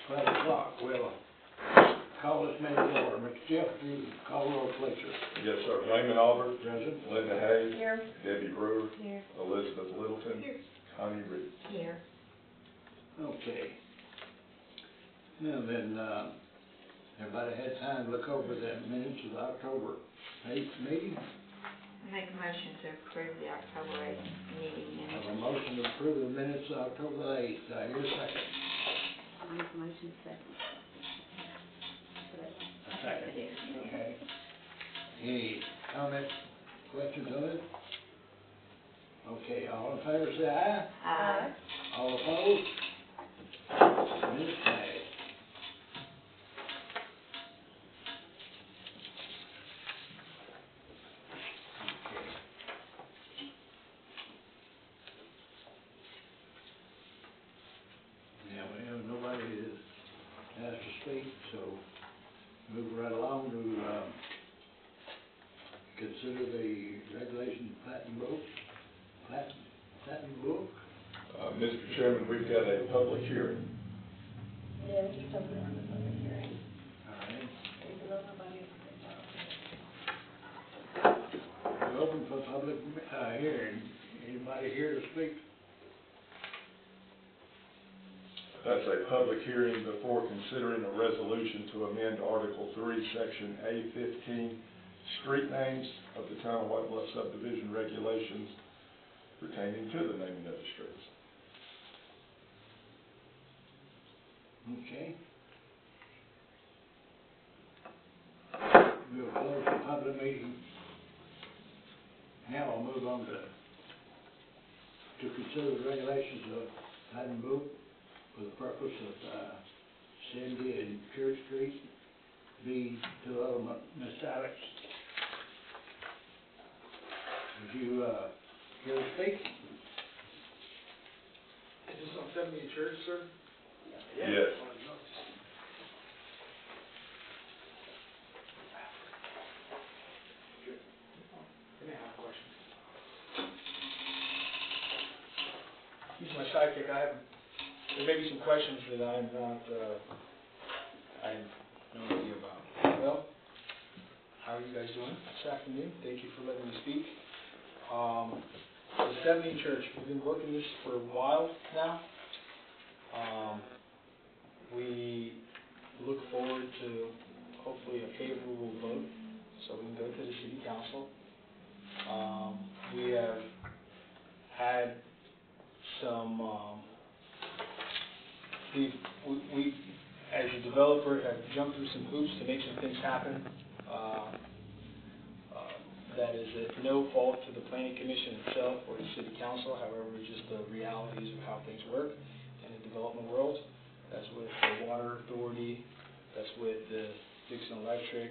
12 o'clock. We'll call this meeting to order. Mr. Jeff, you call roll, please, sir. Yes, sir. Raymond Albert. Present. Linda Hayes. Here. Debbie Brewer. Here. Elizabeth Littleton. Here. Connie Reed. Here. Okay. Now then, everybody had time to look over the minutes of the October 8th meeting. I make a motion to approve the October 8th meeting I have a minutes. motion to approve the minutes of October 8th. I hear a second. I make a motion second. A second. It is. Okay. Any comments, questions on it? Okay, all in favor say aye. Aye. All opposed? Minutes passed. Okay. Now, we have nobody that has to speak, so move right along to, consider the regulation platinum book. Platinum book. Mr. Chairman, we've got a public hearing. Yeah, we just open on the public hearing. All right. There's a little nobody. We're open for public hearing. Anybody here to speak? That's a public hearing before considering a resolution to amend Article 3, Section A15, street names of the Town of White Bluff subdivision regulations pertaining to the naming of the streets. Okay. We'll close the public meeting. Now I'll move on to consider the regulations of Platinum Book for the purpose of Cindy and Church Street be to Miss Alex. Would you here to speak? Is this on 70 Church, sir? Yes. Let me have a question. He's my sidekick. There may be some questions that I have no idea about. Well, how are you guys doing this afternoon? Thank you for letting me speak. The 70 Church, we've been working this for a while now. We look forward to hopefully a favorable vote so we can go to the city council. We have had some, we as a developer have jumped through some hoops to make some things happen. That is at no fault to the planning commission itself or the city council, however, just the realities of how things work in the development world. That's with the water authority, that's with the Dixon Electric,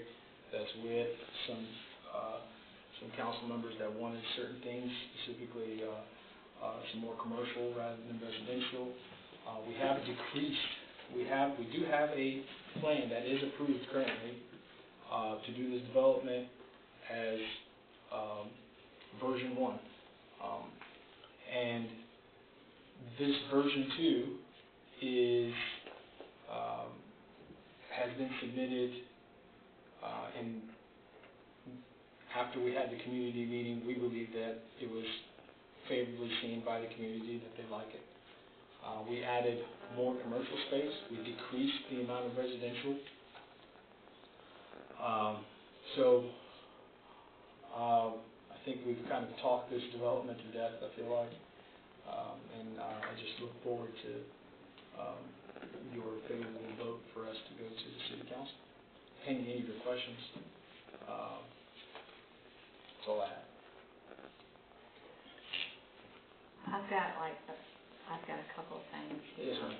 that's with some council members that wanted certain things, specifically some more commercial rather than residential. We have decreased. We do have a plan that is approved currently to do this development as version 1, and this version 2 is has been submitted and after we had the community meeting. We believe that it was favorably seen by the community that they like it. We added more commercial space. We decreased the amount of residential. I think we've kind of talked this development to death, I feel like, and I just look forward to your favorable vote for us to go to the city council. Pending any of your questions, that's all I have. I've got a couple of things here. Yes, ma'am.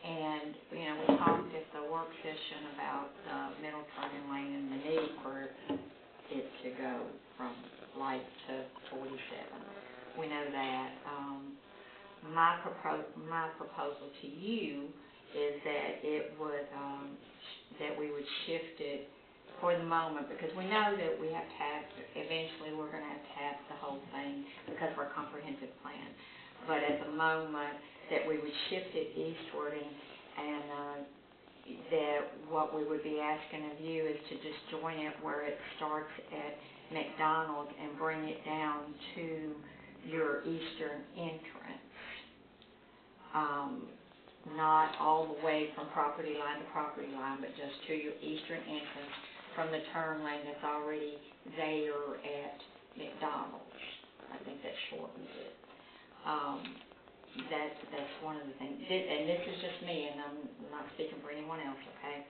And, we talked at the work session about middle turning lane and the need for it to go from light to 47. We know that. My proposal to you is that it would, that we would shift it for the moment, because we know that we have to have, eventually we're going to have the whole thing because of our comprehensive plan. But at the moment, that we would shift it eastward and that what we would be asking of you is to just join it where it starts at McDonald and bring it down to your eastern entrance. Not all the way from property line to property line, but just to your eastern entrance from the turn lane that's already there at McDonald's. I think that shortens it. That's one of the things, and this is just me, and I'm not speaking for anyone else, okay?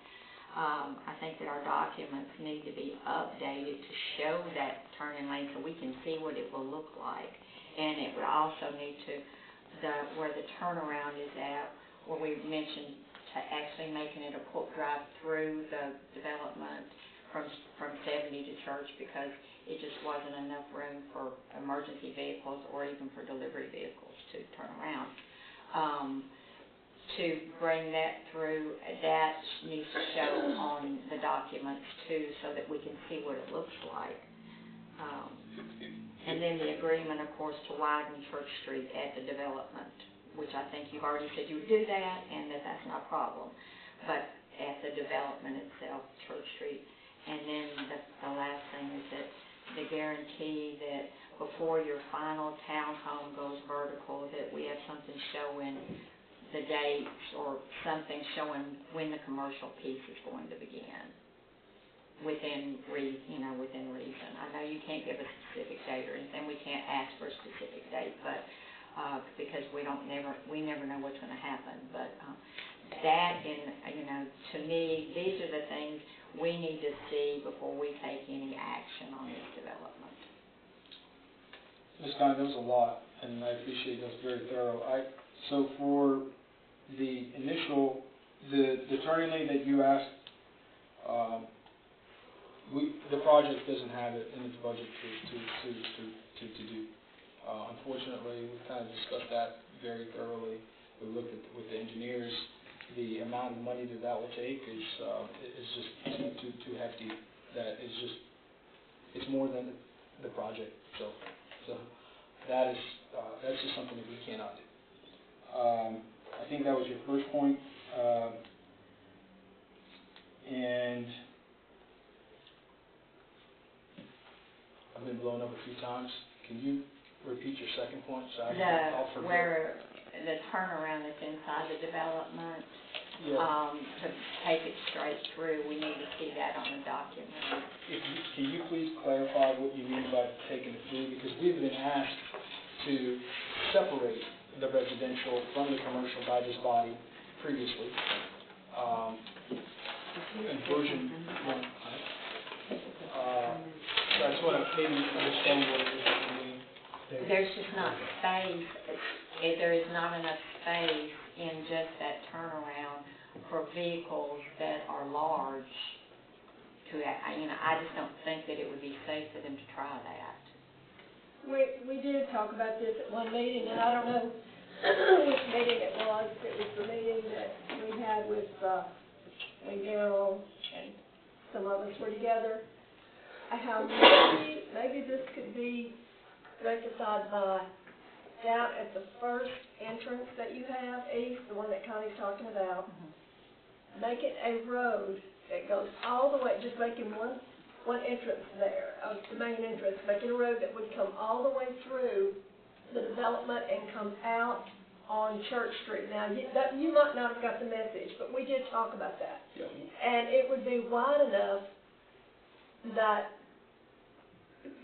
I think that our documents need to be updated to show that turning lane so we can see what it will look like. And it would also need to, where the turnaround is at, where we mentioned to actually making it a drive through the development from 70 to Church, because it just wasn't enough room for emergency vehicles or even for delivery vehicles to turn around. To bring that through, that needs to show on the documents too, so that we can see what it looks like. And then the agreement, of course, to widen Church Street at the development, which I think you've already said you would do that, and that's not a problem. But at the development itself, Church Street. And then the last thing is that the guarantee that before your final townhome goes vertical, that we have something showing the dates or something showing when the commercial piece is going to begin. Within reason. I know you can't give a specific date or anything. We can't ask for a specific date, but because we never know what's going to happen. But that, to me, these are the things we need to see before we take any action on this development. Ms. Connie, that was a lot, and I appreciate that's very thorough. So for the initial, the turning lane that you asked, the project doesn't have it in its budget to do. Unfortunately, we've kind of discussed that very thoroughly. We looked at with the engineers. The amount of money that will take is just too hefty. That is just, it's more than the project. So that's just something that we cannot do. I think that was your first point, and I've been blown up a few times. Can you repeat your second point? So I'll forget. Where the turnaround that's inside the development, Yeah. to take it straight through, we need to see that on the document. Can you please clarify what you mean by taking it through? Because we've been asked to separate the residential from the commercial by this body previously. In version 1. So I just want to maybe understand what it is that you mean. There's just not space, there is not enough space in just that turnaround for vehicles that are large to, I just don't think that it would be safe for them to try that. We did talk about this at one meeting, and I don't know which meeting it was. It was the meeting that we had with, when Darryl and some of us were together. How maybe this could be rectified by down at the first entrance that you have, east, the one that Connie's talking about, make it a road that goes all the way, just making one entrance there, of the main entrance, making a road that would come all the way through the development and come out on Church Street. Now, you might not have got the message, but we did talk about that. Yeah. And it would be wide enough that,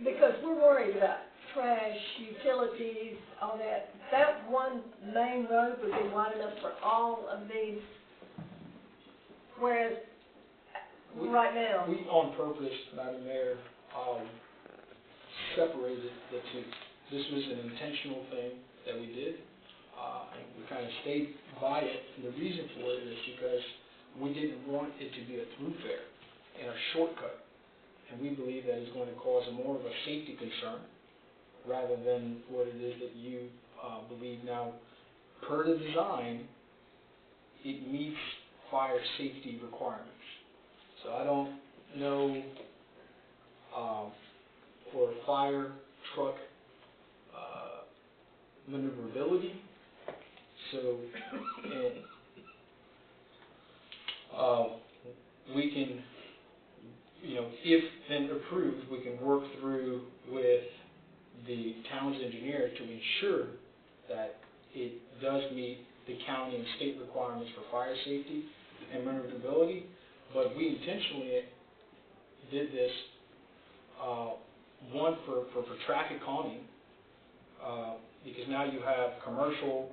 because we're worried about trash, utilities, all that, that one main road would be wide enough for all of these, whereas right now. We on purpose, Madam Mayor, separated the two. This was an intentional thing that we did, and we kind of stayed by it. And the reason for it is because we didn't want it to be a thoroughfare and a shortcut. And we believe that is going to cause more of a safety concern rather than what it is that you believe. Now, per the design, it meets fire safety requirements. So I don't know for fire truck maneuverability. So, and we can, if then approved, we can work through with the town's engineer to ensure that it does meet the county and state requirements for fire safety and maneuverability. But we intentionally did this, one, for traffic calming, because now you have commercial,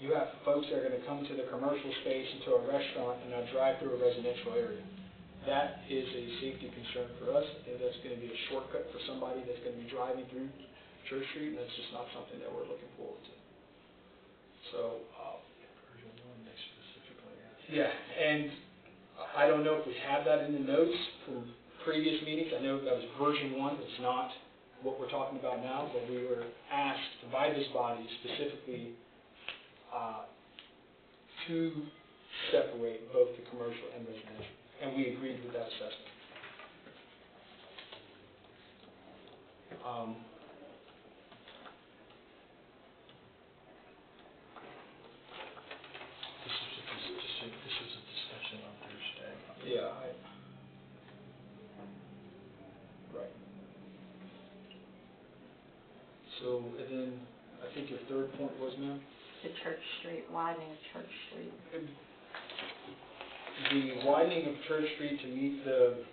you have folks that are going to come to the commercial space, into a restaurant, and now drive through a residential area. That is a safety concern for us. I think that's going to be a shortcut for somebody that's going to be driving through Church Street, and that's just not something that we're looking forward to. So, yeah, and I don't know if we have that in the notes from previous meetings. I know that was version 1. It's not what we're talking about now, but we were asked by this body specifically to separate both the commercial and residential, and we agreed with that assessment. This was a discussion on Thursday. Yeah. Right. So, and then I think your third point was, ma'am? The Church Street, widening of Church Street. The widening of Church Street to meet the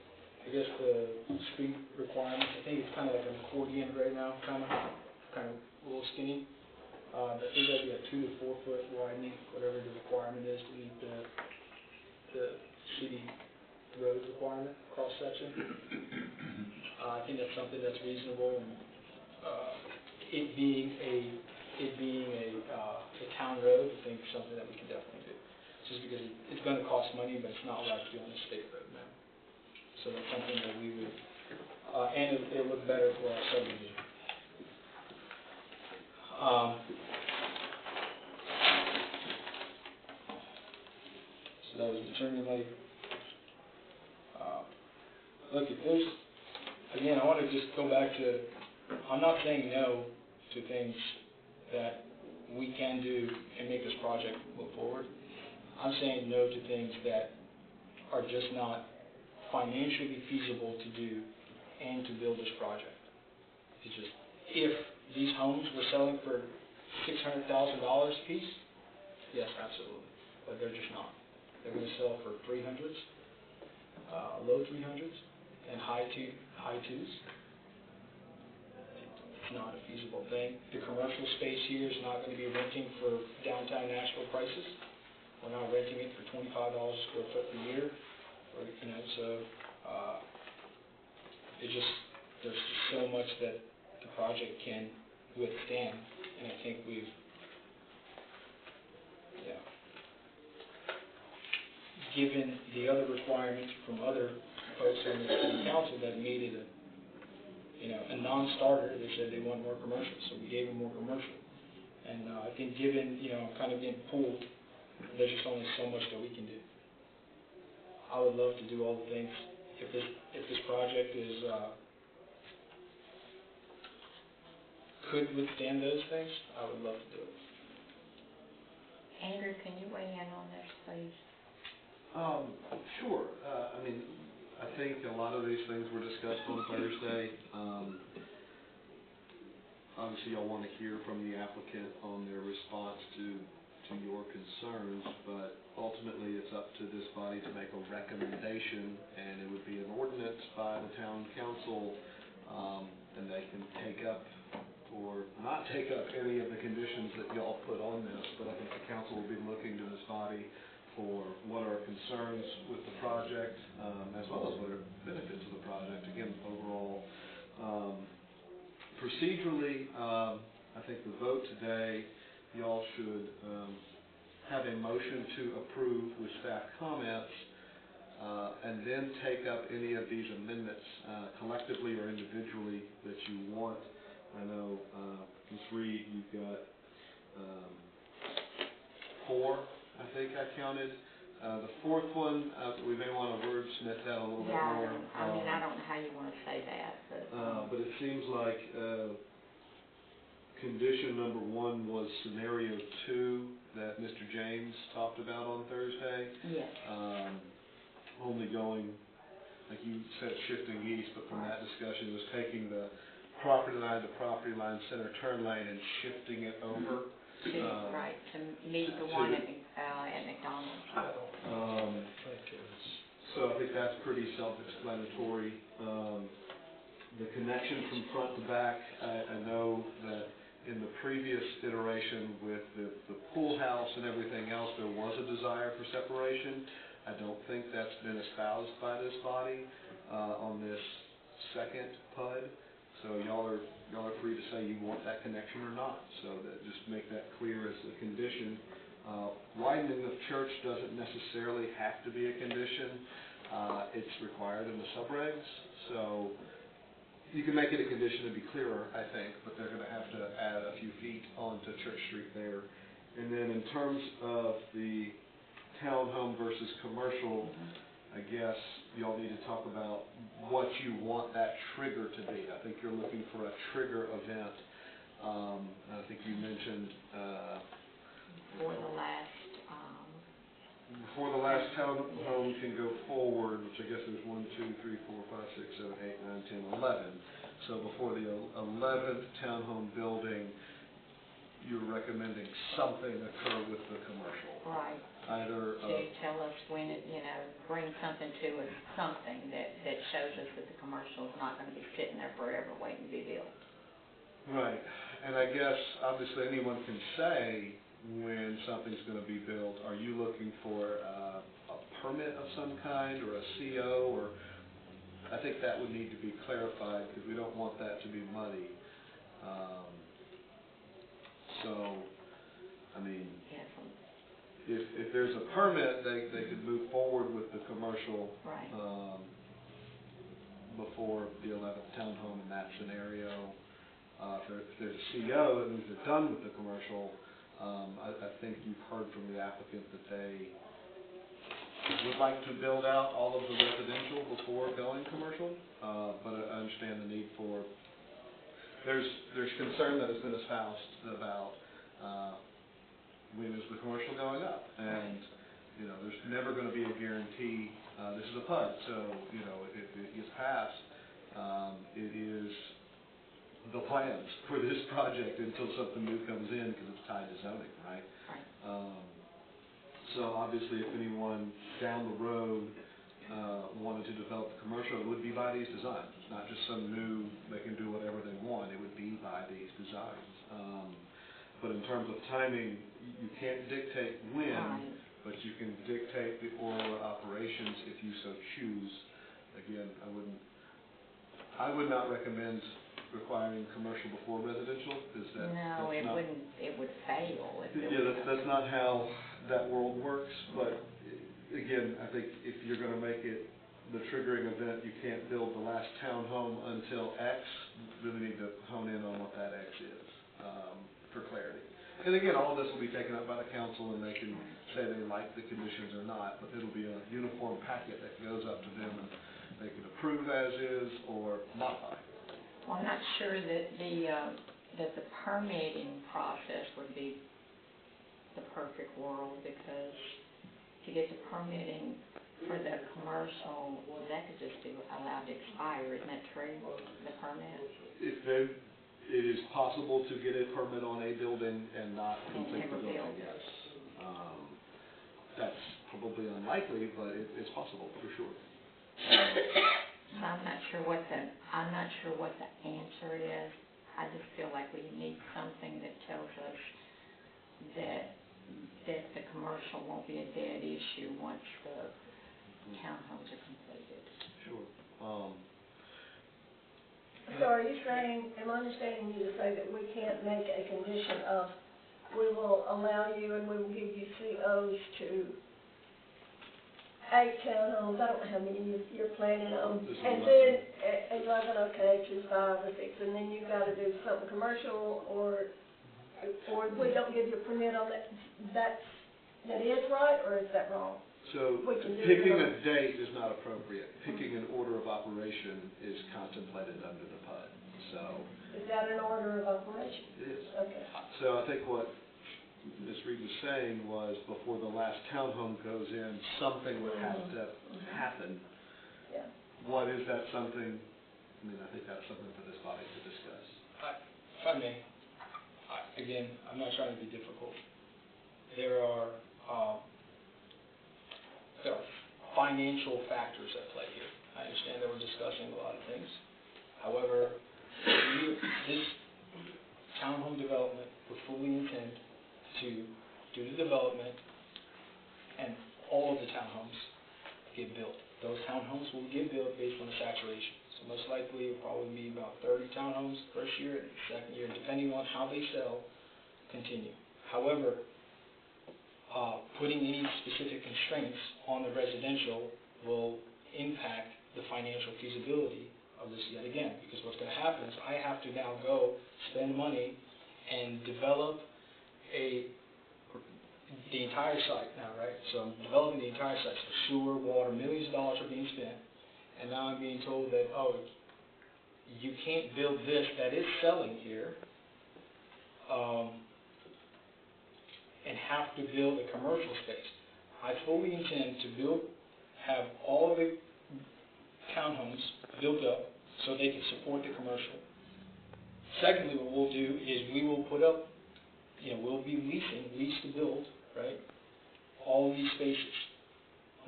street requirements. I think it's kind of like an accordion right now, kind of a little skinny. I think that'd be a 2 to 4 foot widening, whatever the requirement is to meet the city road requirement, cross section. I think that's something that's reasonable, and it being a town road, I think something that we can definitely do. Just because it's going to cost money, but it's not like doing a state road now. So that's something that we would, and it'll look better for our subdivision. So that was the Turning Lake. Look, if there's, again, I want to just go back to, I'm not saying no to things that we can do and make this project move forward. I'm saying no to things that are just not financially feasible to do and to build this project. It's just, if these homes were selling for $600,000 a piece, yes, absolutely, but they're just not. They're going to sell for 300s, low 300s, and high 2s. It's not a feasible thing. The commercial space here is not going to be renting for downtown Nashville prices. We're not renting it for $25 a square foot a year, so there's just so much that the project can withstand, and I think we've, given the other requirements from other folks in the city council that made it a non-starter. They said they want more commercial, so we gave them more commercial. And I think given, I'm kind of getting pulled, there's just only so much that we can do. I would love to do all the things. If this project is could withstand those things, I would love to do it. Andrew, can you weigh in on this, please? Sure. I think a lot of these things were discussed on Thursday. Obviously, y'all want to hear from the applicant on their response to your concerns, but ultimately it's up to this body to make a recommendation, and it would be an ordinance by the town council, and they can take up or not take up any of the conditions that y'all put on this, but I think the council will be looking to this body for what are concerns with the project, as well as what are benefits of the project. Again, overall, procedurally, I think the vote today, y'all should have a motion to approve with staff comments, and then take up any of these amendments collectively or individually that you want. I know, Ms. Reed, you've got 4, I think I counted. The 4th one, we may want to wordsmith that a little bit more. I don't know how you want to say that, but it seems like condition number 1 was scenario 2, that Mr. James talked about on Thursday. Yes, Only going, like you said, shifting east, but from that discussion was taking the property line to property line center turn lane and shifting it over. right, to meet the one at McDonald's. So I think that's pretty self-explanatory. The connection from front to back, I know that in the previous iteration with the pool house and everything else, there was a desire for separation. I don't think that's been espoused by this body on this second PUD. So y'all are free to say you want that connection or not. So that just make that clear as a condition. Widening of church doesn't necessarily have to be a condition. It's required in the subregs. So you can make it a condition to be clearer, I think, but they're going to have to add a few feet onto Church Street there. And then in terms of the townhome versus commercial, I guess y'all need to talk about what you want that trigger to be. I think you're looking for a trigger event. I think you mentioned before the last townhome can go forward, which I guess is 1, 2, 3, 4, 5, 6, 7, 8, 9, 10, 11. So before the 11th townhome building, you're recommending something occur with the commercial. Right. Either To tell us when it, bring something to us, something that shows us that the commercial is not going to be sitting there forever waiting to be built. right. And I guess obviously anyone can say when something's going to be built. Are you looking for a permit of some kind or a CO? Or I think that would need to be clarified because we don't want that to be muddy. So, I mean, Yes. if there's a permit, they could move forward with the commercial Right. before the 11th townhome in that scenario. If there's a CO, that means they're done with the commercial. I think you've heard from the applicant that they would like to build out all of the residential before going commercial, but I understand the need for, there's concern that has been espoused about when is the commercial going up, and there's never going to be a guarantee. This is a PUD, so if it gets passed, it is the plans for this project until something new comes in because it's tied to zoning, right? Right. So obviously, if anyone down the road wanted to develop the commercial, it would be by these designs. It's not just some new, they can do whatever they want. It would be by these designs. But in terms of timing, you can't dictate when, Right. but you can dictate the order of operations if you so choose. Again, I would not recommend requiring commercial before residential, because No, it wouldn't, it would fail if it was. that's not how that world works, but again, I think if you're gonna make it the triggering event, you can't build the last townhome until X. You really need to hone in on what that X is, for clarity. And again, all of this will be taken up by the council, and they can say they like the conditions or not, but it'll be a uniform packet that goes up to them, and they can approve as is or modify. Well, I'm not sure that the permitting process would be the perfect world, because to get the permitting for the commercial, that could just be allowed to expire, isn't that true, the permit? It is possible to get a permit on a building and not complete the never building, build. yes. That's probably unlikely, but it's possible, for sure. So I'm not sure what the answer is. I just feel like we need something that tells us that the commercial won't be a dead issue once the townhomes are completed. Sure. So are you saying, am I understanding you to say that we can't make a condition of, we will allow you and we will give you COs to 8 townhomes, I don't know how many you're planning on, This is and 11. then 11, okay, to 5 or 6, and then you've got to do something commercial, or we don't give you a permit on that, that is right, or is that wrong? So We can do picking it. a date is not appropriate. Picking an order of operation is contemplated under the PUD, so. Is that an order of operation? It is. Okay. So I think what Ms. Reed was saying was before the last townhome goes in, something would have to happen. Yeah. What is that something? I mean, I think that's something for this body to discuss. If I may, again, I'm not trying to be difficult. There are financial factors at play here. I understand that we're discussing a lot of things. However, this townhome development would fully intend to do the development and all of the townhomes get built. Those townhomes will get built based on the saturation. So most likely it'll probably be about 30 townhomes first year, and second year, depending on how they sell, continue. However, putting any specific constraints on the residential will impact the financial feasibility of this yet again, because what's going to happen is I have to now go spend money and develop the entire site now, right? So I'm developing the entire site, so sewer, water, millions of dollars are being spent, and now I'm being told that, oh, you can't build this that is selling here, and have to build a commercial space. I fully intend to have all of the townhomes built up so they can support the commercial. Secondly, what we'll do is we will put up, we'll be lease to build, right, all of these spaces.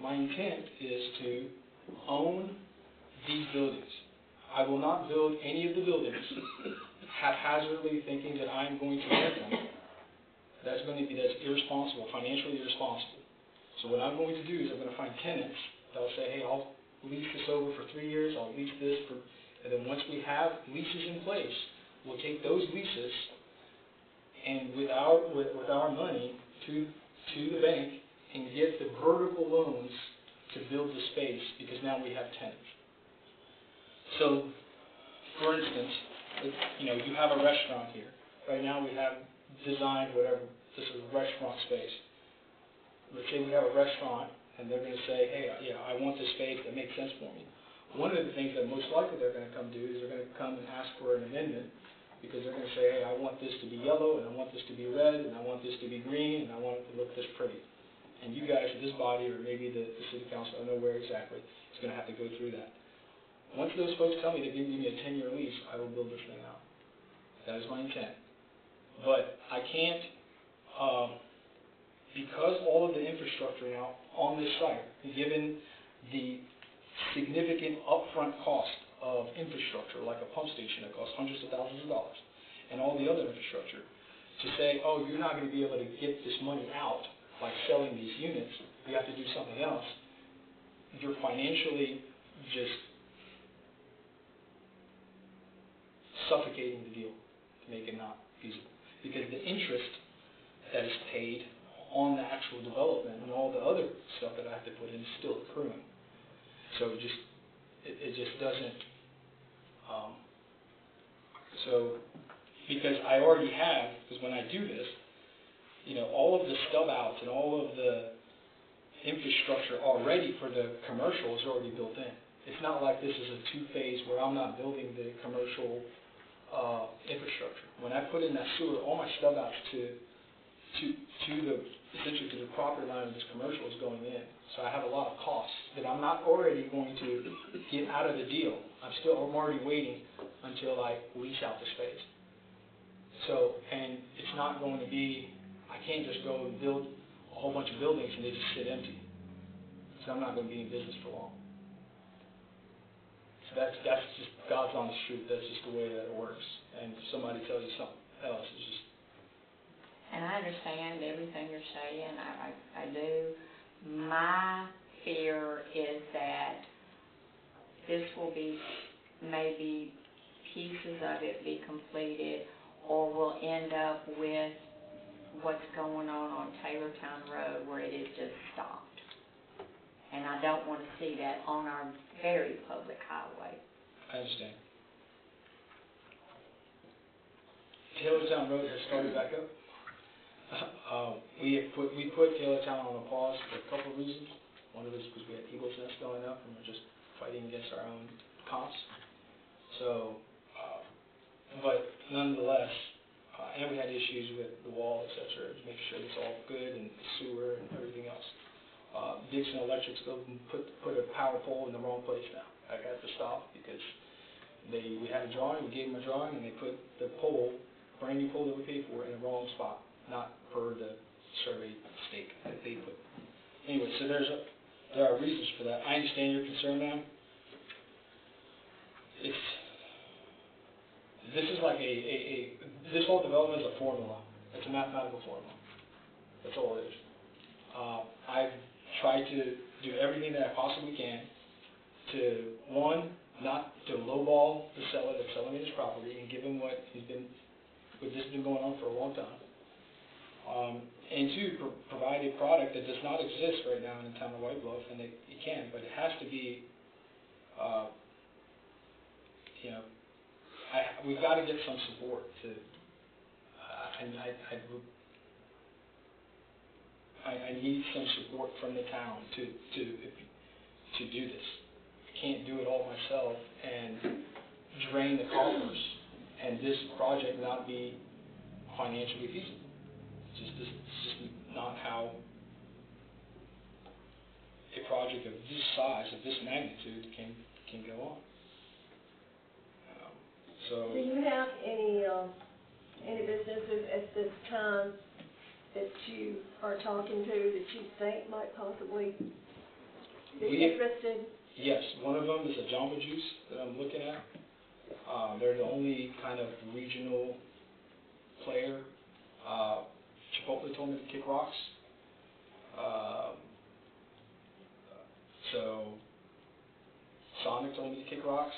My intent is to own these buildings. I will not build any of the buildings haphazardly thinking that I'm going to rent them. That's irresponsible, financially irresponsible. So what I'm going to do is I'm going to find tenants that will say, hey, I'll lease this over for 3 years, I'll lease this for, and then once we have leases in place, we'll take those leases and with our money to the bank and get the vertical loans to build the space, because now we have tenants. So, for instance, you have a restaurant here. Right now we have designed whatever, this is a restaurant space. Let's say we have a restaurant and they're going to say, hey, yeah, I want this space that makes sense for me. One of the things that most likely they're going to come do is they're going to come and ask for an amendment, because they're going to say, hey, I want this to be yellow, and I want this to be red, and I want this to be green, and I want it to look this pretty. And you guys, this body, or maybe the city council, I don't know where exactly, is going to have to go through that. Once those folks tell me to give me a 10-year lease, I will build this thing out. That is my intent. But I can't, because all of the infrastructure now on this site, given the significant upfront cost of infrastructure, like a pump station that costs hundreds of thousands of dollars, and all the other infrastructure, to say, oh, you're not going to be able to get this money out by selling these units, you have to do something else, you're financially just suffocating the deal to make it not feasible. Because the interest that is paid on the actual development and all the other stuff that I have to put in is still accruing. So it just doesn't, because I already have, because when I do this, all of the stub outs and all of the infrastructure already for the commercial is already built in. It's not like this is a two-phase where I'm not building the commercial infrastructure. When I put in that sewer, all my stub outs essentially to the property line of this commercial is going in. So I have a lot of costs that I'm not already going to get out of the deal. I'm already waiting until I lease out the space. So, and it's not going to be, I can't just go and build a whole bunch of buildings and they just sit empty. So I'm not going to be in business for long. So that's just God's honest truth. That's just the way that it works. And if somebody tells you something else, it's just. And I understand everything you're saying, I do. My fear is that this will be, maybe pieces of it be completed, or we'll end up with what's going on Taylortown Road, where it is just stopped. And I don't want to see that on our very public highway. I understand. Taylortown Road has started back up. We put Taylortown on a pause for a couple of reasons. One of it is because we had Eagle's Nest going up and we're just fighting against our own comps. So, but nonetheless, And we had issues with the wall, et cetera, making sure it's all good, and sewer and everything else. Dixon Electric still put a power pole in the wrong place now. I got to stop because we had a drawing, we gave them a drawing, and they put the pole, brand new pole that we paid for, in the wrong spot, not per the survey stake that they put. Anyway, so there are reasons for that. I understand your concern, ma'am. This is like this whole development is a formula. It's a mathematical formula. That's all it is. I've tried to do everything that I possibly can to, one, not to lowball the seller that's selling his property and give him what this has been going on for a long time. And two, provide a product that does not exist right now in the town of White Bluff, and it can, but it has to be, we've got to get some support to, I need some support from the town to do this. I can't do it all myself and drain the coffers and this project not be financially feasible. It's just not how a project of this size, of this magnitude, can go on. So. Do you have any businesses at this time that you are talking to that you think might possibly be interested? Yes, one of them is a Jamba Juice that I'm looking at. They're the only kind of regional player. Chipotle told me to kick rocks. So Sonic told me to kick rocks.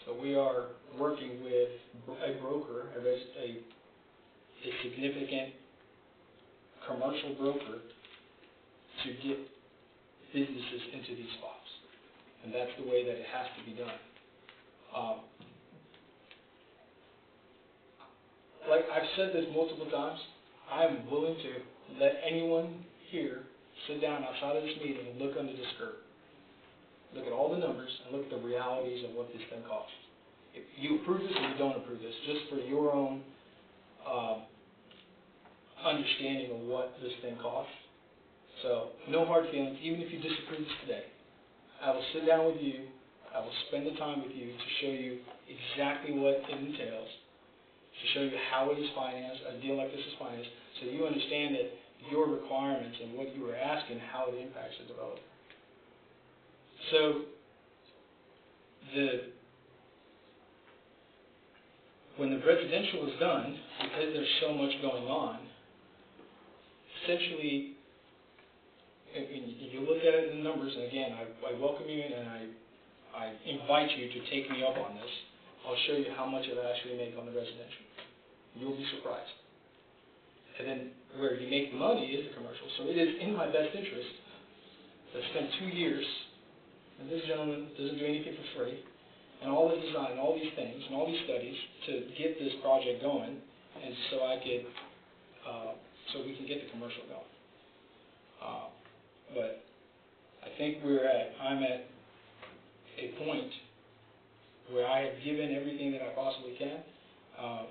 So we are working with a broker, a significant commercial broker, to get businesses into these spots. And that's the way that it has to be done. Like I've said this multiple times, I am willing to let anyone here sit down outside of this meeting and look under the skirt. Look at all the numbers and look at the realities of what this thing costs. If you approve this or you don't approve this, just for your own understanding of what this thing costs. So, no hard feelings, even if you disapprove this today. I will sit down with you, I will spend the time with you to show you exactly what it entails, to show you how it is financed, a deal like this is financed, so you understand that your requirements and what you are asking, how it impacts the developer. So, when the residential is done, because there's so much going on, essentially, if you look at it in the numbers, and again, I welcome you and I invite you to take me up on this. I'll show you how much it actually make on the residential. You'll be surprised. And then where you make the money is the commercial. So it is in my best interest to spend 2 years, and this gentleman doesn't do anything for free, and all the design, all these things, and all these studies to get this project going, and so we can get the commercial going. But I think I'm at a point where I have given everything that I possibly can.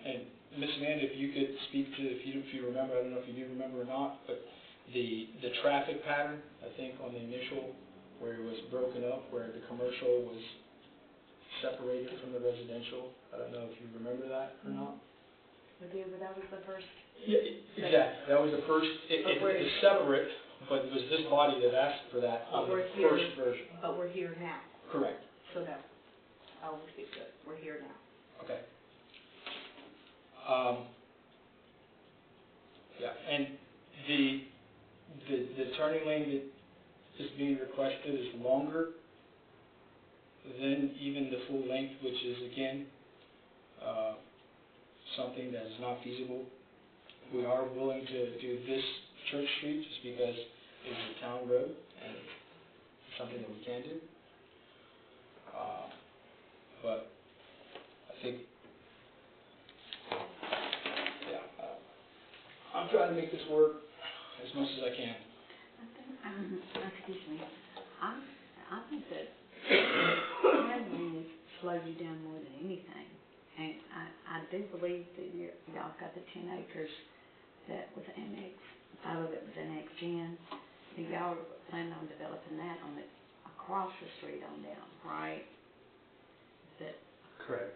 And Ms. Amanda, if you could speak to, if you remember, I don't know if you do remember or not, but the traffic pattern, I think on the initial, where it was broken up, where the commercial was separated from the residential. I don't know if you remember that or not. We do, but that was the first. Yeah, exactly. That was the first. It was separate, but it was this body that asked for that on the first version. But we're here now. Correct. So no. Oh, we're good. We're here now. Okay. Yeah, and the turning lane that is being requested is longer than even the full length, which is again something that is not feasible. We are willing to do this Church Street just because it's a town road and it's something that we can do. But I think, I'm trying to make this work as much as I can. Excuse me. I think that admin has slowed you down more than anything. And I do believe that y'all I've got the 10 acres that was annexed, 5 of it was annexed in. And y'all are planning on developing that on it across the street on down, right? Is that, Correct.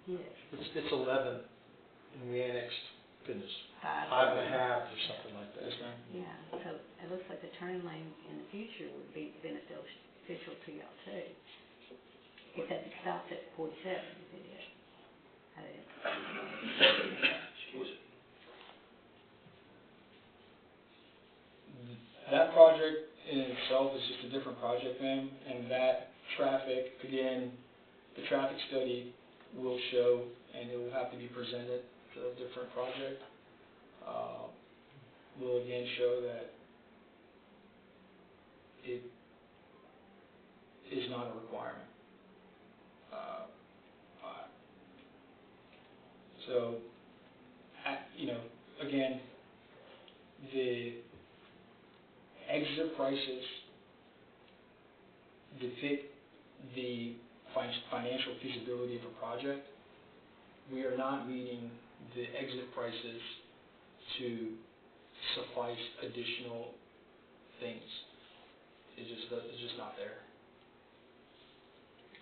yes, It's 11, and we annexed, goodness, 5. 5.5 or something like that. Yes, ma'am. Yeah, so it looks like the turning lane in the future would be beneficial to y'all too. Except it stops at 47, if it is. Excuse me. That project in itself is just a different project, ma'am, and that traffic, again, the traffic study will show, and it will have to be presented to a different project. Will again show that it is not a requirement. So, again, the exit prices depict the financial feasibility of a project. We are not meeting the exit prices to suffice additional things. It's just not there.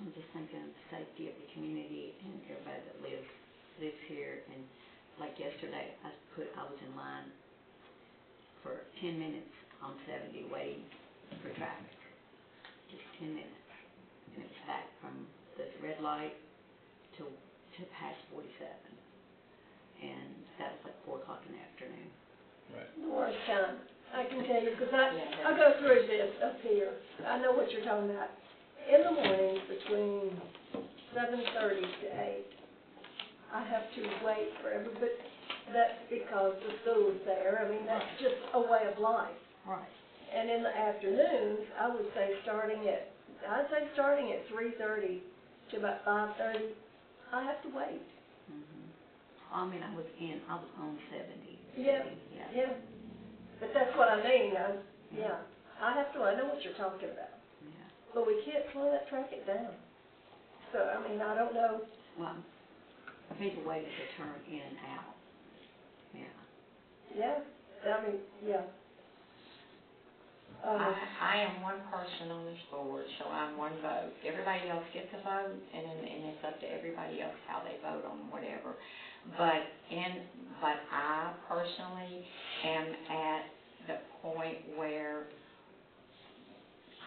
I'm just thinking of the safety of the community and everybody that lives here. And like yesterday, I was in line for 10 minutes on 70 waiting for traffic. Just 10 minutes. And it was back from the red light to past 47. And that was like 4 o'clock in the afternoon. Right. The worst time, I can tell you, because I go through this up here. I know what you're talking about. In the morning between 7:30 to 8, I have to wait forever, but that's because the school's there. I mean, that's just a way of life. Right. And in the afternoons, I would say starting at 3:30 to about 5:30, I have to wait. I mean, I was on 70. Yeah. But that's what I mean. I have to. I know what you're talking about. Yeah. But we can't slow that traffic down. So I mean, I don't know. Well, people waited to turn in and out. Yeah. Yeah. I mean, yeah. I am one person on this board, so I'm one vote. Everybody else gets a vote, and it's up to everybody else how they vote on whatever. But I personally am at the point where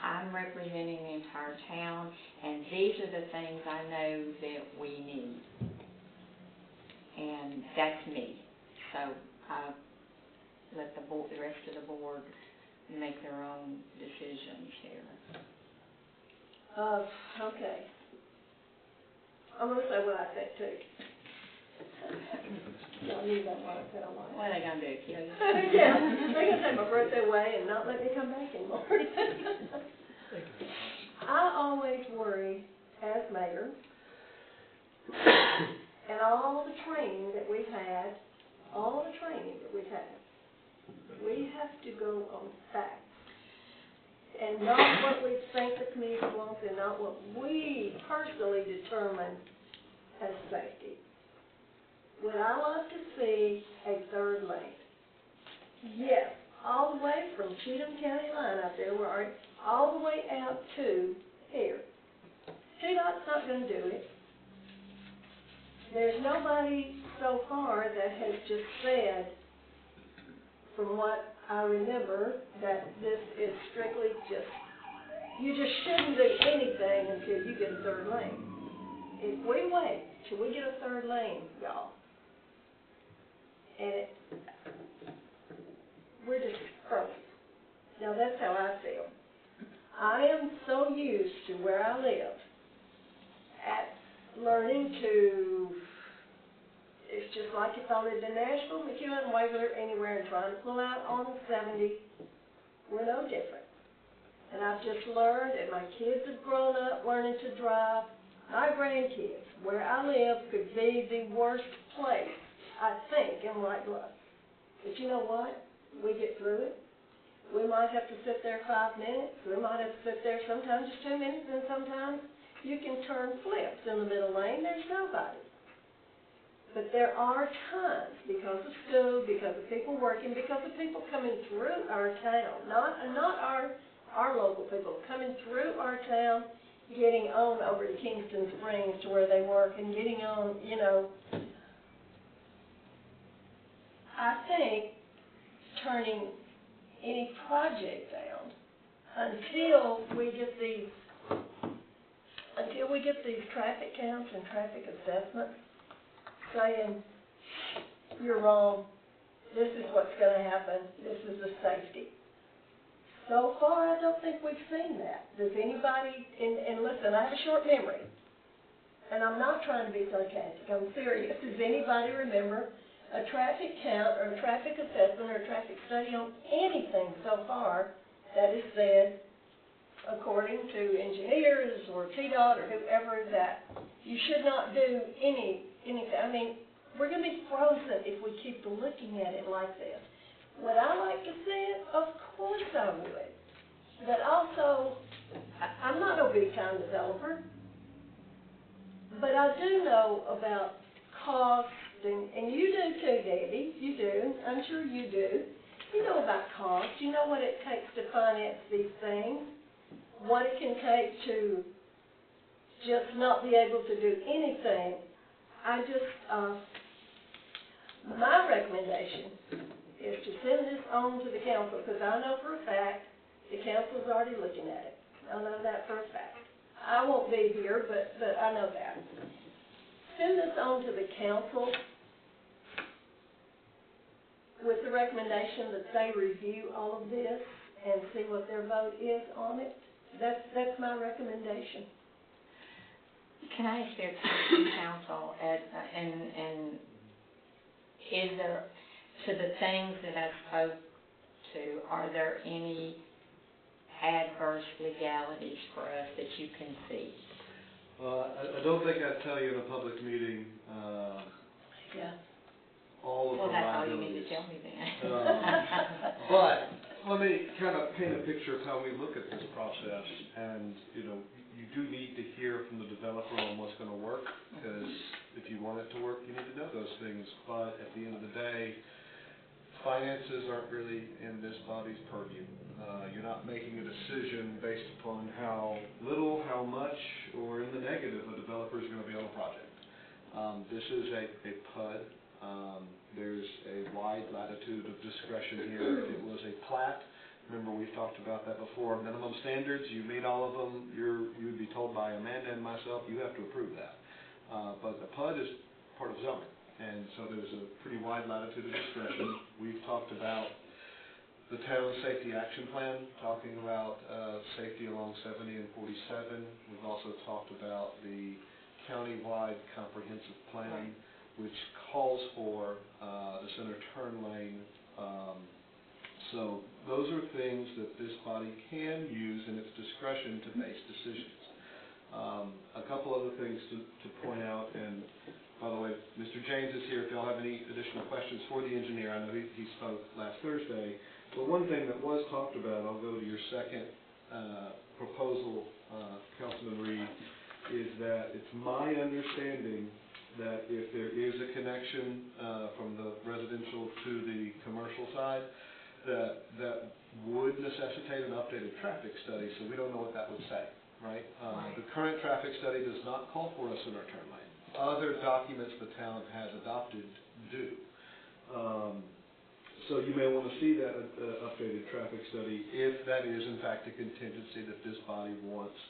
I'm representing the entire town, and these are the things I know that we need. And that's me. So I let the rest of the board make their own decisions here. Okay. I'm going to say what I think, too. Y'all knew that what I said I wanted. What are they going to do, kill you? Yeah, they're going to take my birthday away and not let me come back anymore. I always worry, as mayor, and all the training that we've had, we have to go on facts. And not what we think the community wants, and not what we personally determine as safety. Would I love to see a third lane? Yes, all the way from Cheatham County line out there, all the way out to here. TDOT's not going to do it. There's nobody so far that has just said, from what I remember, that this is strictly you just shouldn't do anything until you get a third lane. If we wait till we get a third lane, y'all, and we're just frozen. Now that's how I feel. I am so used to where I live at learning to, it's just like if I lived in Nashville, McEwen, Waverly, anywhere, and trying to pull out on 70, we're no different. And I've just learned, and my kids have grown up learning to drive. My grandkids, where I live, could be the worst place, I think, in White Bluff. But you know what? We get through it. We might have to sit there 5 minutes. We might have to sit there sometimes just 2 minutes, and sometimes you can turn flips in the middle lane. There's nobody. But there are times, because of school, because of people working, because of people coming through our town, not our local people, coming through our town, getting on over to Kingston Springs to where they work and getting on, you know. I think turning any project down until we get these traffic counts and traffic assessments saying, you're wrong, this is what's gonna happen, this is the safety. So far, I don't think we've seen that. Does anybody, and listen, I have a short memory, and I'm not trying to be sarcastic, I'm serious. Does anybody remember a traffic count or a traffic assessment or a traffic study on anything so far that is said, according to engineers or TDOT or whoever, that you should not do anything? I mean, we're going to be frozen if we keep looking at it like this. Would I like to see it? Of course I would. But also, I'm not a big-time developer, but I do know about cost, and you do too, Debbie. You do. I'm sure you do. You know about cost. You know what it takes to finance these things, what it can take to just not be able to do anything. I just, my recommendation is to send this on to the council, because I know for a fact the council's already looking at it. I know that for a fact. I won't be here, but I know that. Send this on to the council with the recommendation that they review all of this and see what their vote is on it. That's my recommendation. Can I ask you a question, council, and is there, to the things that I spoke to, are there any adverse legalities for us that you can see? I don't think I'd tell you in a public meeting, Yeah. all of the Well, that's all you need liabilities. to tell me then. But let me kind of paint a picture of how we look at this process. And, you know, you do need to hear from the developer on what's going to work, because if you want it to work, you need to know those things. But at the end of the day, finances aren't really in this body's purview. You're not making a decision based upon how little, how much, or in the negative a developer is going to be on a project. This is a PUD. There's a wide latitude of discretion here. If it was a plat, remember we've talked about that before, minimum standards, you meet all of them, you'd be told by Amanda and myself, you have to approve that. But the PUD is part of zoning, and so there's a pretty wide latitude of discretion. We've talked about the town safety action plan, talking about safety along 70 and 47. We've also talked about the countywide comprehensive plan, which calls for the center turn lane. So those are things that this body can use in its discretion to base decisions. A couple other things to point out, and by the way, Mr. James is here if y'all have any additional questions for the engineer. I know he spoke last Thursday. But one thing that was talked about, I'll go to your second proposal, Councilman Reed, is that it's my understanding that if there is a connection from the residential to the commercial side, that would necessitate an updated traffic study, so we don't know what that would say, right? The current traffic study does not call for a center turn lane. Other documents the town has adopted do. So you may want to see that updated traffic study if that is in fact a contingency that this body wants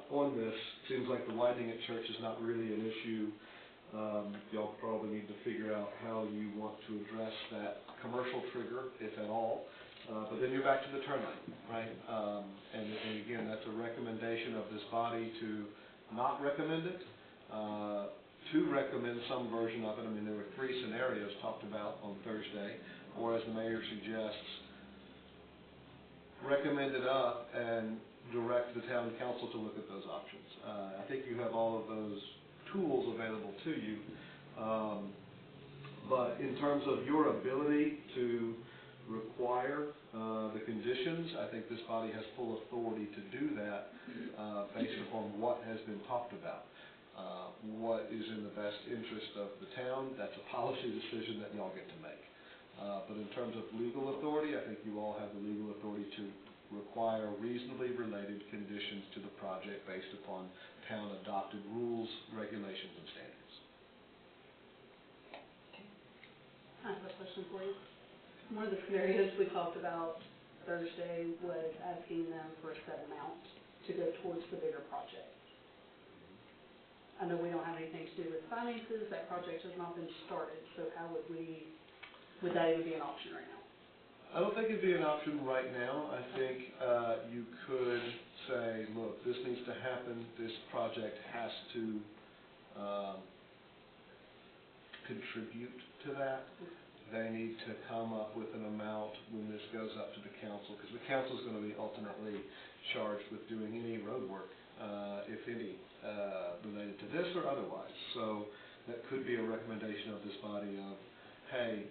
on this. Seems like the widening at Church is not really an issue. Y'all probably need to figure out how you want to address that commercial trigger, if at all. But then you're back to the turn lane, right? And again, that's a recommendation of this body to not recommend it, to recommend some version of it. I mean, there were 3 scenarios talked about on Thursday. Or as the mayor suggests, recommend it up and direct the town council to look at those options. I think you have all of those tools available to you. But in terms of your ability to require the conditions, I think this body has full authority to do that based upon what has been talked about. what is in the best interest of the town. That's a policy decision that y'all get to make. But in terms of legal authority, I think you all have the legal authority to require reasonably related conditions to the project based upon town-adopted rules, regulations, and standards. I have a question for you. One of the scenarios we talked about Thursday was asking them for a set amount to go towards the bigger project. I know we don't have anything to do with finances, that project has not been started, so how would that even be an option right now? I don't think it'd be an option right now. I think you could say, look, this needs to happen, this project has to contribute to that. They need to come up with an amount when this goes up to the council, because the council's going to be ultimately charged with doing any road work, if any, related to this or otherwise. So that could be a recommendation of this body of, hey,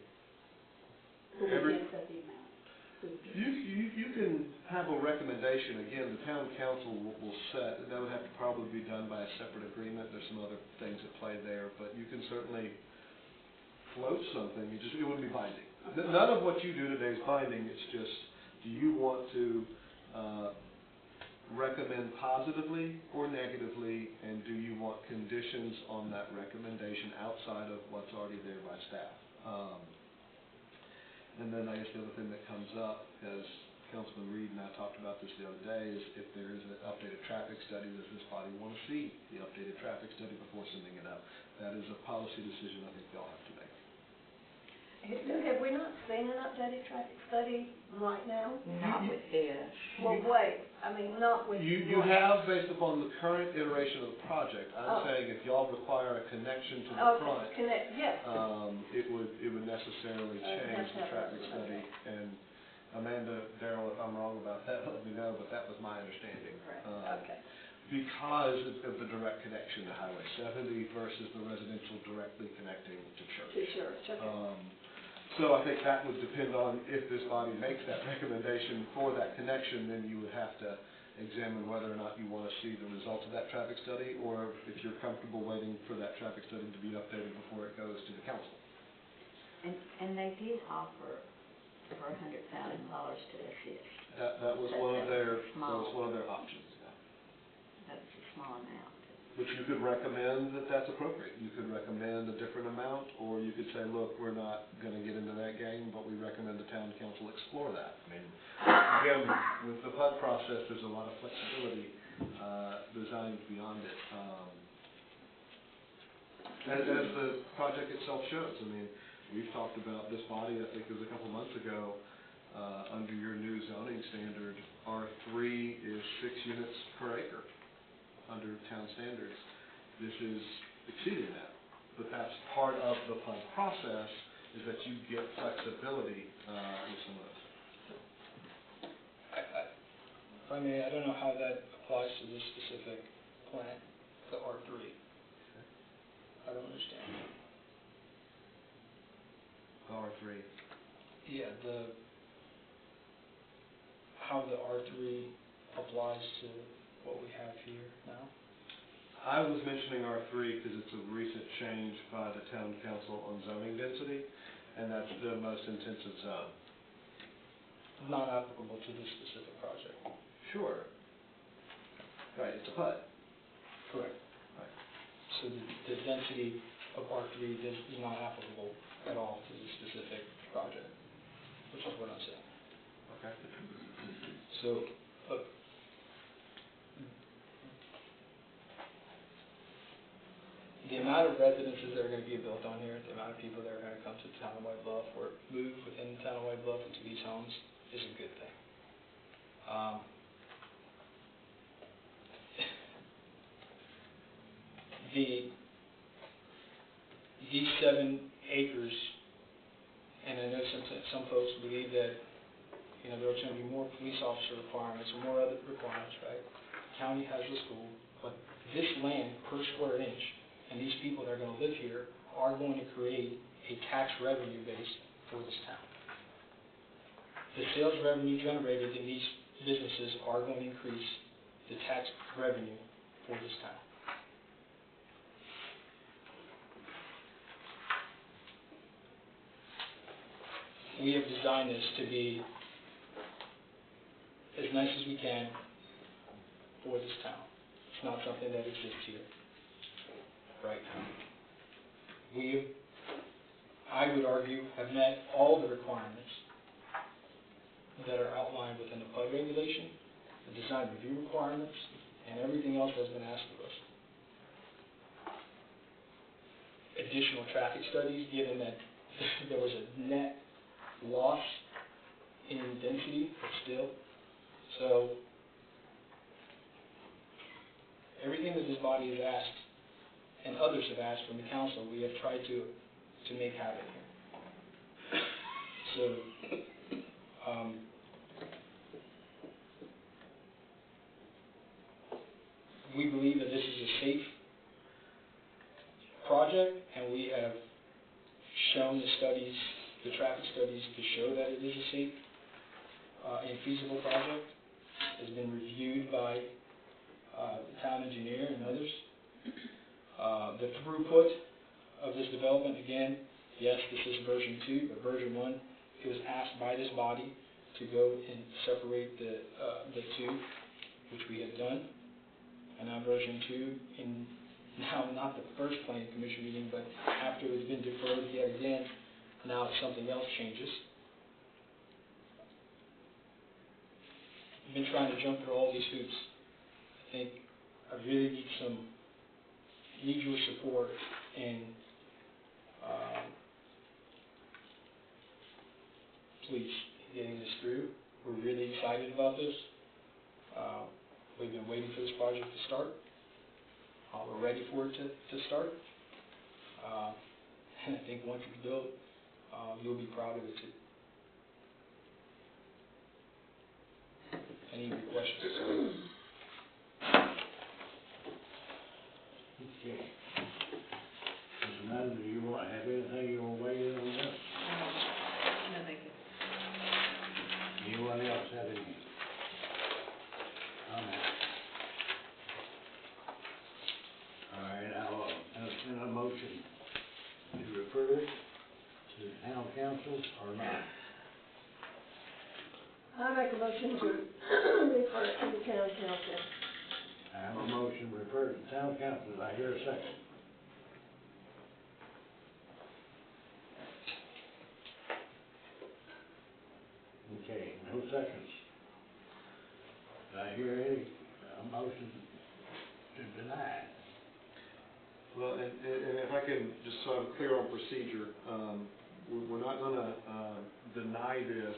But we can't set the amount. you can have a recommendation. Again, the town council will set, and that would have to probably be done by a separate agreement. There's some other things at play there, but you can certainly float something. It wouldn't be binding. None of what you do today is binding. It's just, do you want to recommend positively or negatively, and do you want conditions on that recommendation outside of what's already there by staff? And then I guess the other thing that comes up, as Councilman Reed and I talked about this the other day, is if there is an updated traffic study, does this body want to see the updated traffic study before sending it up? That is a policy decision I think y'all have to make. Have we not seen an updated traffic study right now? Not with this. Well, wait, I mean, not with. You have, based upon the current iteration of the project. I'm Oh. saying if y'all require a connection to the Okay, front, yes. it would necessarily change the traffic study. And Amanda, Darrell, if I'm wrong about that, let me know, but that was my understanding. Okay. Because of the direct connection to Highway 70 versus the residential directly connecting to Church. To church, okay. So I think that would depend on if this body makes that recommendation for that connection, then you would have to examine whether or not you want to see the results of that traffic study, or if you're comfortable waiting for that traffic study to be updated before it goes to the council. And they did offer for $100,000 to assist. That was one of their options. That's a small amount. But you could recommend that that's appropriate. You could recommend a different amount, or you could say, look, we're not going to get into that game, but we recommend the town council explore that. I mean, again, with the PUD process, there's a lot of flexibility designed beyond it. As the project itself shows, I mean, we've talked about this body, I think it was a couple months ago, under your new zoning standard, R3 is 6 units per acre. Under town standards, this is exceeding that. But that's part of the PUD process, is that you get flexibility with some of those. If I may, I don't know how that applies to this specific plant, the R3. I don't understand. The R3. Yeah, how the R3 applies to what we have here now? I was mentioning R3 because it's a recent change by the town council on zoning density, and that's the most intensive zone. Not applicable to this specific project. Sure. Right, it's a PUD. Correct. Right. So the density of R3 is not applicable at all to this specific project, which is what I'm saying. Okay. So, the amount of residences that are going to be built on here, the amount of people that are going to come to the town of White Bluff or move within the town of White Bluff into these homes is a good thing. These 7 acres, and I know some folks believe that, you know, there's going to be more police officer requirements or more other requirements, right? The county has the school, but this land per square inch, and these people that are going to live here are going to create a tax revenue base for this town. The sales revenue generated in these businesses are going to increase the tax revenue for this town. we have designed this to be as nice as we can for this town. It's not something that exists here right now. We, I would argue, have met all the requirements that are outlined within the PUD regulation, the design review requirements, and everything else that's been asked of us. Additional traffic studies, given that there was a net loss in density, but still. So, everything that this body has asked, and others have asked from the council, we have tried to make happen here. So, we believe that this is a safe project, and we have shown the studies, the traffic studies, to show that it is a safe and feasible project. It's been reviewed by the town engineer and others. The throughput of this development, again, yes, this is version 2, but version 1, it was asked by this body to go and separate the two, which we have done. And now version 2, in now not the first planning commission meeting, but after it's been deferred yet again, now something else changes. I've been trying to jump through all these hoops. I think I really need your support in please getting this through. We're really excited about this. We've been waiting for this project to start. We're ready for it to start. And I think once it's built, you'll be proud of it too. Any questions? Okay. Mr. Madden, do you want to have anything you want to weigh in on this? No, thank you. Anyone else have any comments? All right, I'll entertain a motion to refer it to the town council or not. I make a motion to refer it to the town council. I have a motion to refer to the town council. Do I hear a second? Okay, no seconds. Do I hear any motion to deny? Well, and if I can, just so I'm clear on procedure, we're not going to deny this.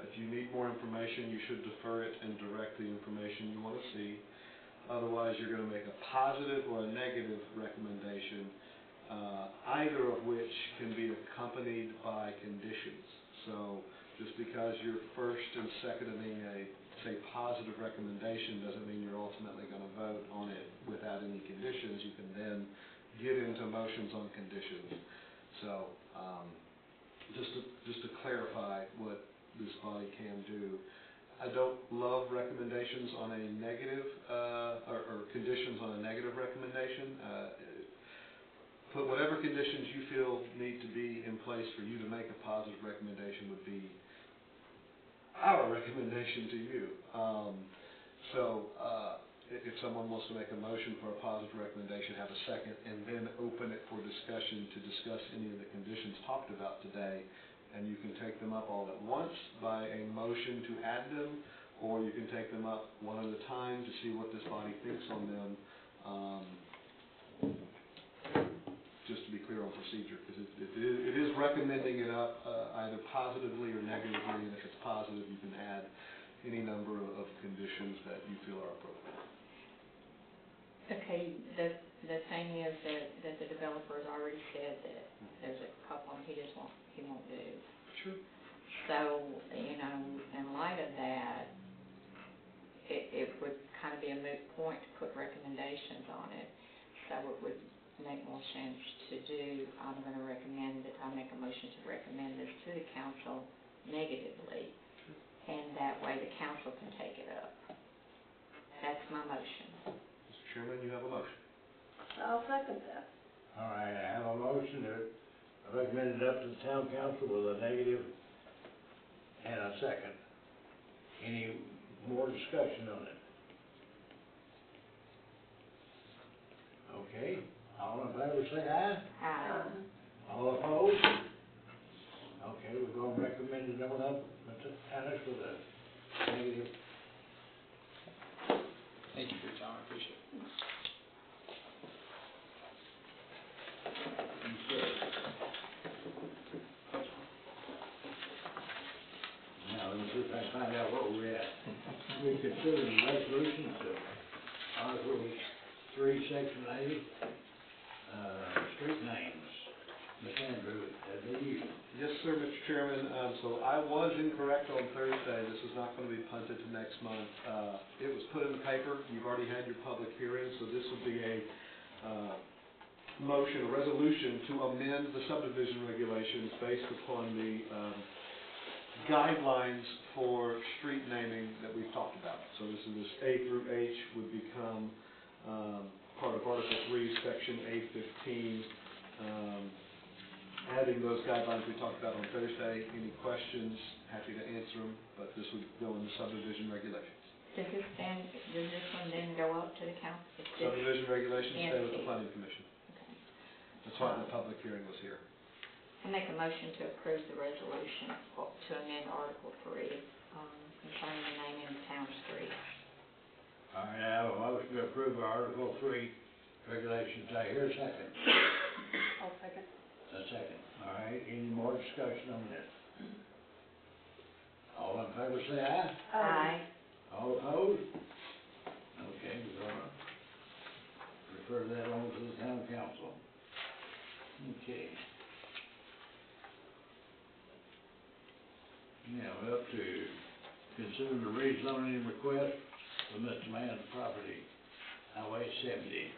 If you need more information, you should defer it and direct the information you want to see. Otherwise, you're going to make a positive or a negative recommendation, either of which can be accompanied by conditions. So just because you're first and seconding a, say, positive recommendation doesn't mean you're ultimately going to vote on it without any conditions. You can then get into motions on conditions. So just to clarify what this body can do, I don't love recommendations on a negative, or conditions on a negative recommendation. Put whatever conditions you feel need to be in place for you to make a positive recommendation would be our recommendation to you. If someone wants to make a motion for a positive recommendation, have a second, and then open it for discussion to discuss any of the conditions talked about today. And you can take them up all at once by a motion to add them, or you can take them up one at a time to see what this body thinks on them, just to be clear on procedure, because it is recommending it up either positively or negatively, and if it's positive, you can add any number of conditions that you feel are appropriate. Okay, the thing is that the developer's already said that there's a couple he won't do. Sure. So, you know, in light of that, it would kind of be a moot point to put recommendations on it. So it would make more sense to do, I'm going to recommend that I make a motion to recommend this to the council negatively, and that way the council can take it up. That's my motion. Mr. Chairman, you have a motion. I'll second that. All right, I have a motion to recommend it up to the town council with a negative and a second. Any more discussion on it? Okay, all in favor say aye. All opposed? Okay, we're gonna recommend it on up, Mr. Ennis, with a negative. Thank you for your time, I appreciate it. Now, let me see if I can find out what we're at. We consider the resolution to Article 3, Section 80, street names. Ms. Andrew, that be you. Yes, sir, Mr. Chairman. So I was incorrect on Thursday. This is not going to be punted to next month. It was put in the paper. You've already had your public hearing, so this will be a motion, a resolution to amend the subdivision regulations based upon the guidelines for street naming that we've talked about. So this A through H would become part of Article 3, Section A15. Adding those guidelines we talked about on Thursday. Any questions, happy to answer them, but this would go in the subdivision regulations. Does this one then go up to the council? It's just- Subdivision regulations stay with the NC. planning commission. Okay. That's why the public hearing was here. I make a motion to approve the resolution to amend Article 3 concerning the naming of town streets. All right, I have a motion to approve Article 3 regulations. I hear a second. I'll second. A second. All right, any more discussion on this? All in favor say aye. Aye. All opposed? Okay, we're gonna refer that on to the town council. Okay. Now, we're up to consider the rezoning request for Mr. Mann's property, Highway 70.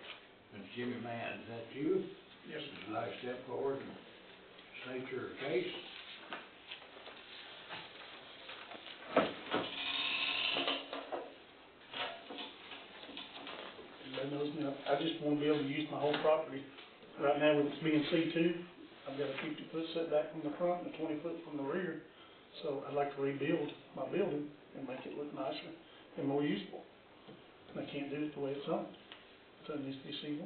Mr. Jimmy Mann, is that you? Yes, Would you like to step forward and state your case? everybody knows me, I just wanna be able to use my whole property. Right now, with it being C2, I've got a 50-foot setback from the front and a 20-foot from the rear. So I'd like to rebuild my building and make it look nicer and more usable. And I can't do it the way it's zoned. So it needs to be C1.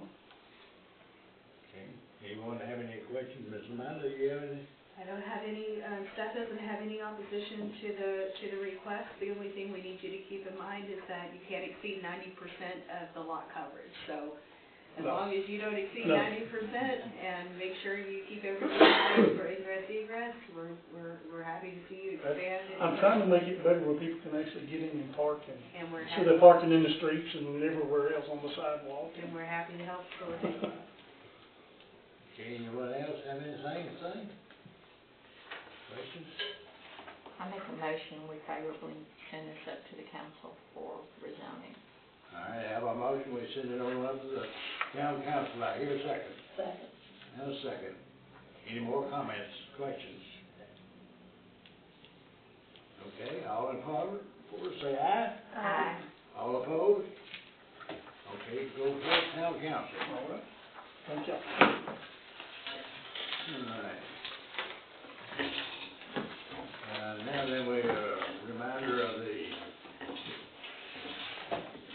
Okay. Anyone have any questions? Ms. Amanda, do you have any? I don't have any, staff doesn't have any opposition to the request. The only thing we need you to keep in mind is that you can't exceed 90% of the lot coverage. So as No. long as you don't exceed No. 90% and make sure you keep everything safe for ingress egress, we're happy to see you expand it. I'm trying to make it better where people can actually get in and park And we're so happy, they're parking in the streets and everywhere else on the sidewalk. and we're happy to help facilitate that. Okay, anyone else have anything to say? Questions? I make a motion, we favorably send this up to the council for rezoning. All right, I have a motion, we send it on up to the town council. I hear a second. Second. And a second. Any more comments, questions? Okay, all in favor, say aye. Aye. All opposed? Okay, go for it, town council. All right. Thank you. All right. Now then, we, reminder of the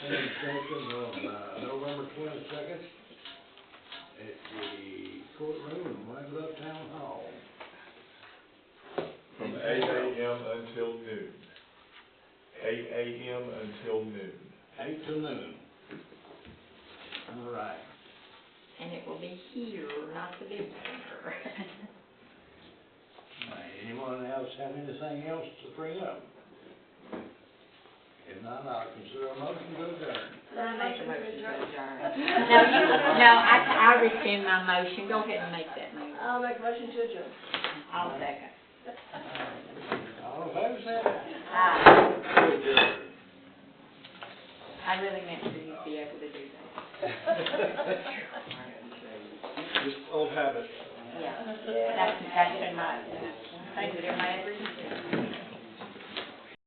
same session on, November 22nd at the courtroom in White Bluff Town Hall. From 8 a.m. until noon. 8 a.m. until noon. 8 till noon. All right. And it will be here, not the big center. Anyone else have anything else to bring up? If not, I'll consider a motion to adjourn. I make a motion to adjourn. No, I rescind my motion. Go ahead and make that motion. I'll make a motion to adjourn. I'll second. All in favor, say aye. Aye. Adjourn. I really meant for you to be able to do that. Just old habit. Yeah, that's been my, thank you, my every.